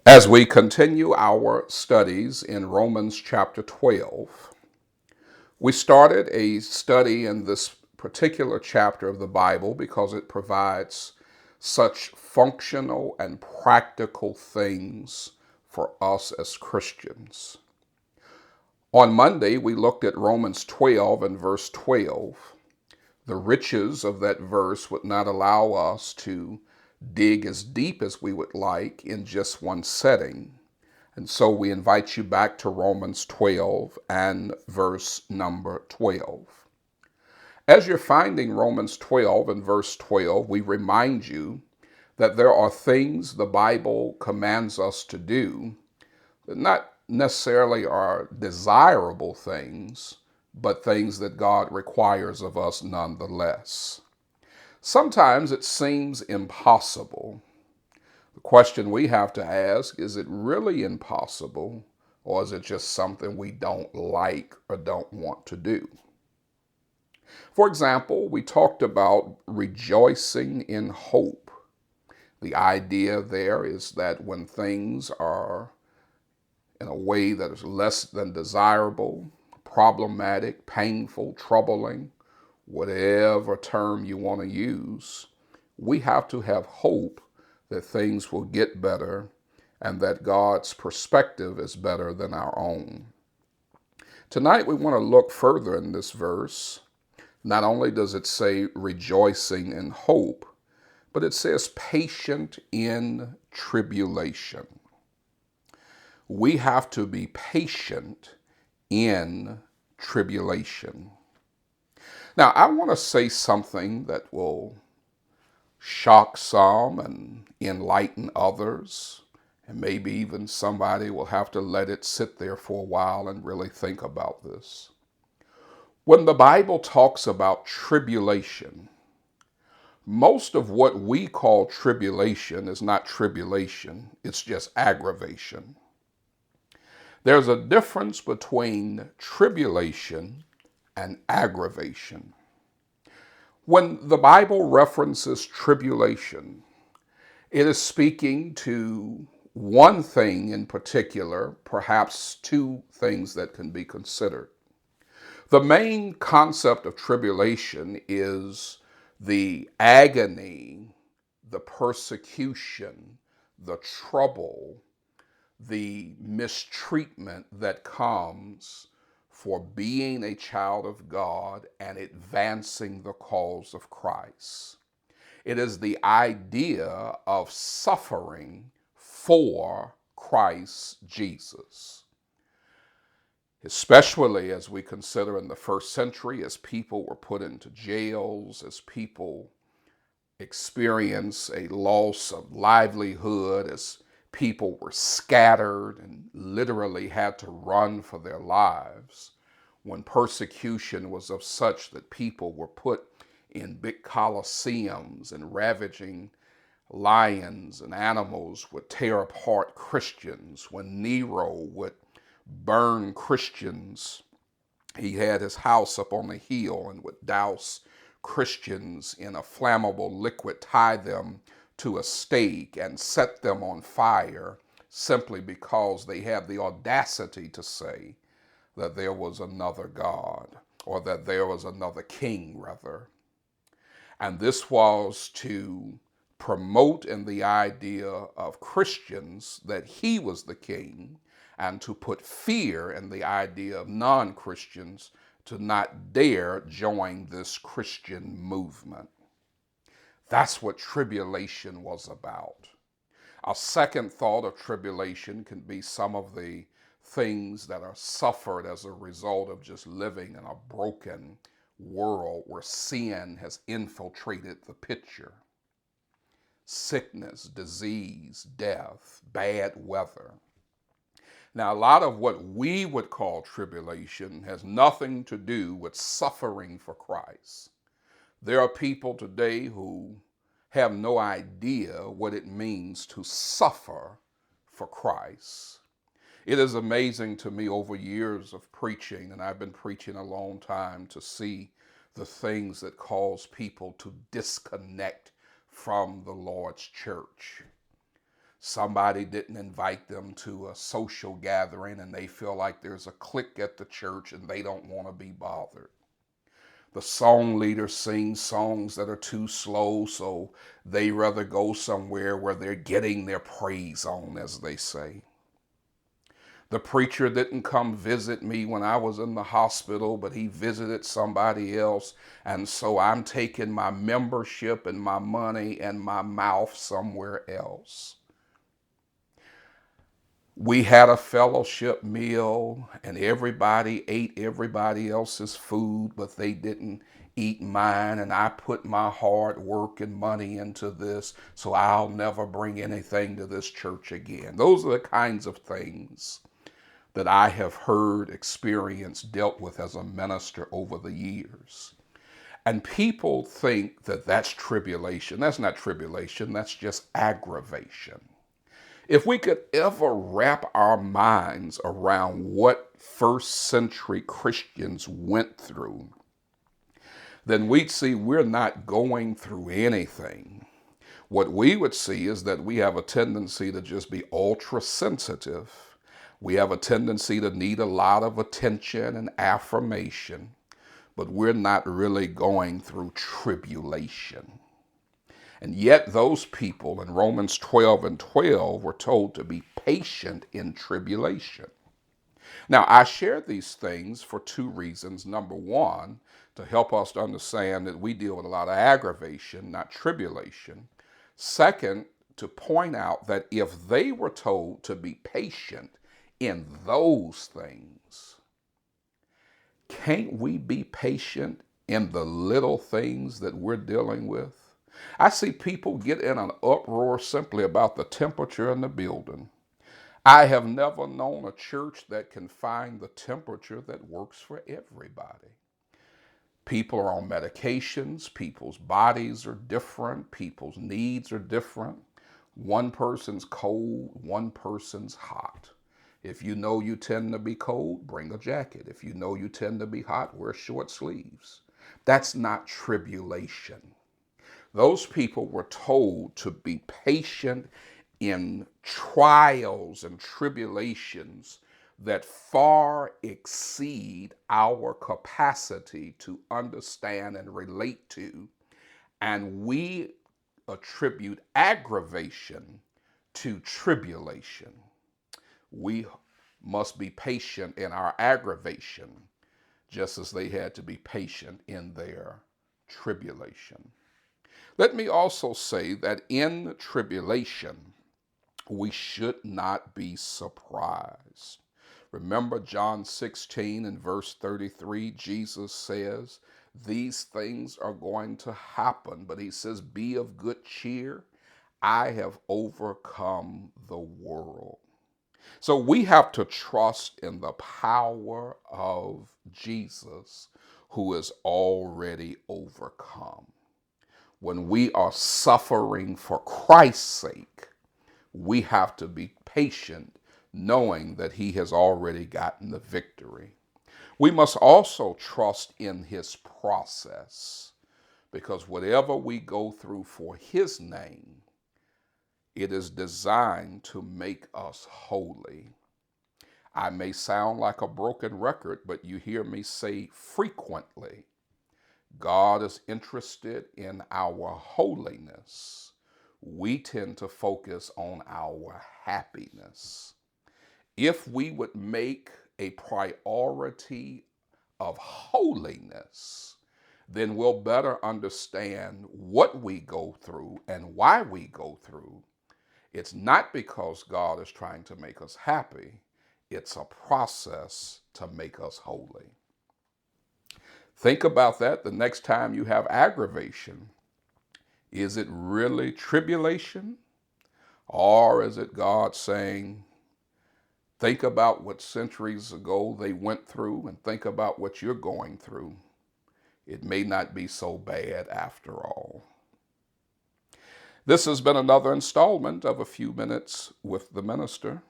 As we continue our studies in Romans chapter 12, we started a study in this particular chapter of the Bible because it provides such functional and practical things for us as Christians. On Monday, we looked at Romans 12 and verse 12. The riches of that verse would not allow us to dig as deep as we would like in just one setting. And so we invite you back to Romans 12 and verse number 12. As you're finding Romans 12 and verse 12, we remind you that there are things the Bible commands us to do that not necessarily are desirable things, but things that God requires of us nonetheless. Sometimes it seems impossible. The question we have to ask, is it really impossible, or is it just something we don't like or don't want to do? For example, we talked about rejoicing in hope. The idea there is that when things are in a way that is less than desirable, problematic, painful, troubling, whatever term you want to use, we have to have hope that things will get better and that God's perspective is better than our own. Tonight we want to look further in this verse. Not only does it say rejoicing in hope, but it says patient in tribulation. We have to be patient in tribulation. Now, I want to say something that will shock some and enlighten others, and maybe even somebody will have to let it sit there for a while and really think about this. When the Bible talks about tribulation, most of what we call tribulation is not tribulation, it's just aggravation. There's a difference between tribulation and aggravation. When the Bible references tribulation, it is speaking to one thing in particular, perhaps two things that can be considered. The main concept of tribulation is the agony, the persecution, the trouble, the mistreatment that comes for being a child of God and advancing the cause of Christ. It is the idea of suffering for Christ Jesus. Especially as we consider in the first century, as people were put into jails, as people experience a loss of livelihood, as people were scattered and literally had to run for their lives, when persecution was of such that people were put in big coliseums and ravaging lions and animals would tear apart Christians, when Nero would burn Christians. He had his house up on a hill and would douse Christians in a flammable liquid, tie them to a stake, and set them on fire simply because they had the audacity to say that there was another God, or that there was another king, rather. And this was to promote in the idea of Christians that he was the king, and to put fear in the idea of non-Christians to not dare join this Christian movement. That's what tribulation was about. A second thought of tribulation can be some of the things that are suffered as a result of just living in a broken world where sin has infiltrated the picture. Sickness, disease, death, bad weather. Now, a lot of what we would call tribulation has nothing to do with suffering for Christ. There are people today who have no idea what it means to suffer for Christ. It is amazing to me over years of preaching, and I've been preaching a long time, to see the things that cause people to disconnect from the Lord's church. Somebody didn't invite them to a social gathering and they feel like there's a clique at the church and they don't want to be bothered. The song leader sings songs that are too slow, so they rather go somewhere where they're getting their praise on, as they say. The preacher didn't come visit me when I was in the hospital, but he visited somebody else, and so I'm taking my membership and my money and my mouth somewhere else. We had a fellowship meal and everybody ate everybody else's food, but they didn't eat mine. And I put my hard work and money into this, so I'll never bring anything to this church again. Those are the kinds of things that I have heard, experienced, dealt with as a minister over the years. And people think that that's tribulation. That's not tribulation, that's just aggravation. If we could ever wrap our minds around what first century Christians went through, then we'd see we're not going through anything. What we would see is that we have a tendency to just be ultra sensitive. We have a tendency to need a lot of attention and affirmation, but we're not really going through tribulation. And yet those people in Romans 12:12 were told to be patient in tribulation. Now, I share these things for two reasons. Number one, to help us to understand that we deal with a lot of aggravation, not tribulation. Second, to point out that if they were told to be patient in those things, can't we be patient in the little things that we're dealing with? I see people get in an uproar simply about the temperature in the building. I have never known a church that can find the temperature that works for everybody. People are on medications, people's bodies are different, people's needs are different. One person's cold, one person's hot. If you know you tend to be cold, bring a jacket. If you know you tend to be hot, wear short sleeves. That's not tribulation. Those people were told to be patient in trials and tribulations that far exceed our capacity to understand and relate to. And we attribute aggravation to tribulation. We must be patient in our aggravation, just as they had to be patient in their tribulation. Let me also say that in tribulation, we should not be surprised. Remember John 16 and verse 33, Jesus says, these things are going to happen, but he says, be of good cheer. I have overcome the world. So we have to trust in the power of Jesus, who is already overcome. When we are suffering for Christ's sake, we have to be patient, knowing that he has already gotten the victory. We must also trust in his process, because whatever we go through for his name, it is designed to make us holy. I may sound like a broken record, but you hear me say frequently, God is interested in our holiness. We tend to focus on our happiness. If we would make a priority of holiness, then we'll better understand what we go through and why we go through. It's not because God is trying to make us happy. It's a process to make us holy. Think about that the next time you have aggravation. Is it really tribulation? Or is it God saying, think about what centuries ago they went through and think about what you're going through. It may not be so bad after all. This has been another installment of A Few Minutes with the Minister.